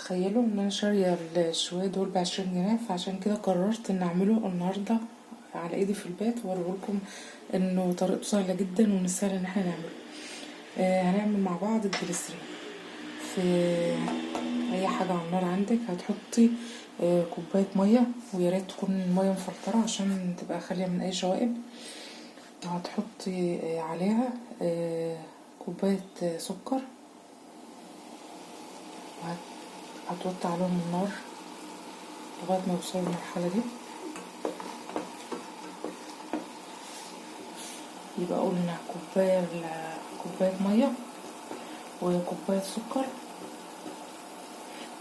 تخيلوا ان انا شاريه الشويه دول ب20 جنيه، فعشان كده قررت ان اعمله النهارده على ايدي في البيت واوريلكم انه طريقته سهله جدا ومن السهل ان احنا نعمله. هنعمل مع بعض الجليسرين. في اي حاجه على النار عندك هتحطي كوبايه ميه، ويا ريت تكون الميه مفلتره عشان تبقى خاليه من اي شوائب، وهتحطي عليها كوبايه سكر، وهتوطي عليهم النار لغايه ما يوصلوا للمرحله دي. يبقى قلنا كوبايه ميه وكوبايه سكر،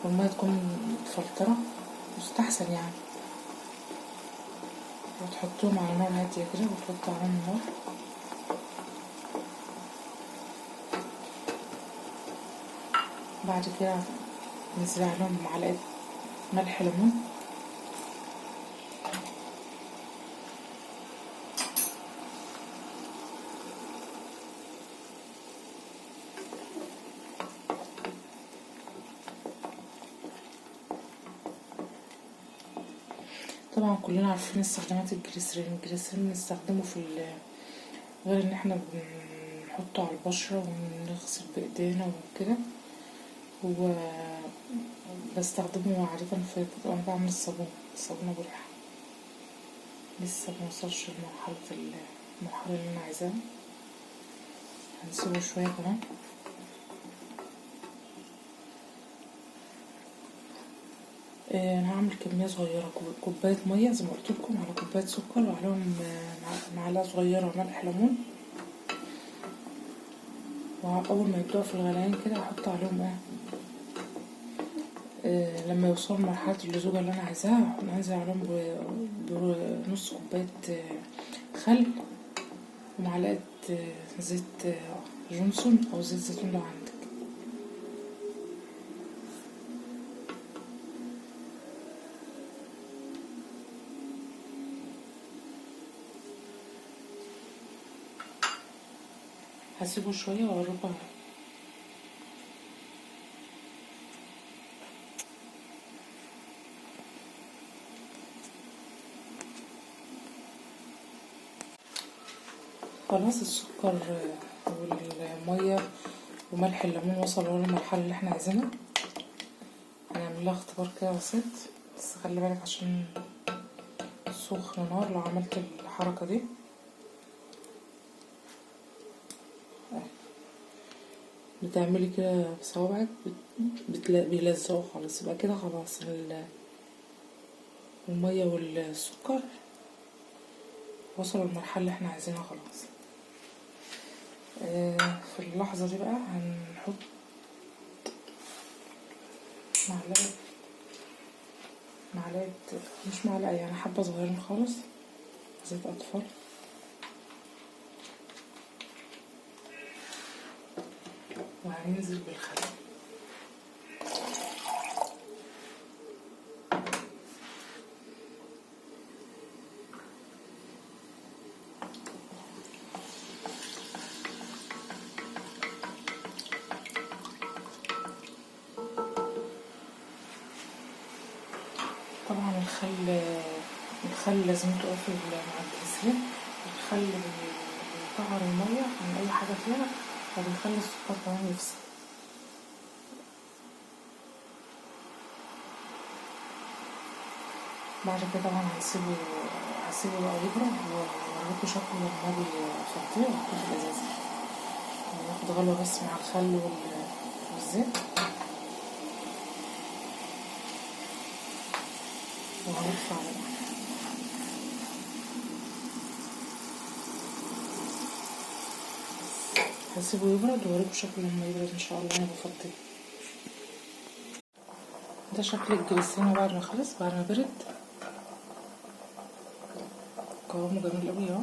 والميه تكون متفلتره يستحسن يعني، وتحطوهم على نار هاديه كده وتوطي عليهم النار. بعد كده نزرع لهم معلقه ملح ليمون، طبعا كلنا عارفين استخدامات الجليسرين. بنستخدمه في غير ان احنا بنحطه على البشرة ونغسل بايدينا وكده، وبستخدمه عادة في وانا بعمل الصابون ابو ريحة. لسه موصلش المرحلة اللي انا عايزاها، هنسيبه شوية كمان. انا هعمل كميه صغيره، كوبايه ميه زي ما قلت لكم على كوبايه سكر، وعليهم معلقه صغيره ملح ليمون، واول ما يبداوا في الغليان كده هحط عليهم لما يوصلوا لمرحله اللزوجه اللي انا عايزاها هنزل عليهم بنص كوبايه خل، ومعلقه زيت جونسون او زيت زيتون لو عندك. هسيبه شويه واقربه. خلاص السكر والميه وملح الليمون وصلوا للمرحله اللي احنا عايزينها. هنعمل لها اختبار كده بسيط، بس خلي بالك عشان سخن نار لو عملت الحركه دي. بتعملي كده بصوابعك بيلزقوا خالص، يبقى كده خلاص الميه والسكر وصلوا للمرحله اللي احنا عايزينها خلاص. في اللحظه دي بقى هنحط معلقه مش معلقه يعني حبه صغيرين خالص زيت اطفال، وهننزل بالخل. طبعا الخل لازم توقفي مع الجليسرين. الخل بيطهر الميه من اي حاجه فيها، فبيخلي السكر كمان يفصل. بعد كده طبعا هسيبه بقى يبرد واوريكم شكله لما بيفضيه واحطه في الازازه. هناخد غلوه بس مع الخل والزيت، وهنرفع على هسيبه يبرد واوريكم شكله لما يبرد ان شاء الله. انا بفضيه. ده شكل الجليسرين بعد ما خلص، بعد ما برد. قوامه جميل قوي اهو.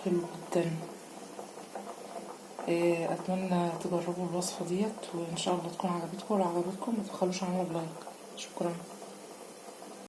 حلو جدا. اتمنى تجربوا الوصفه ديت، وان شاء الله تكون عجبتكم. ولو عجبتكم متبخلوش عنها بلايك. شكرا.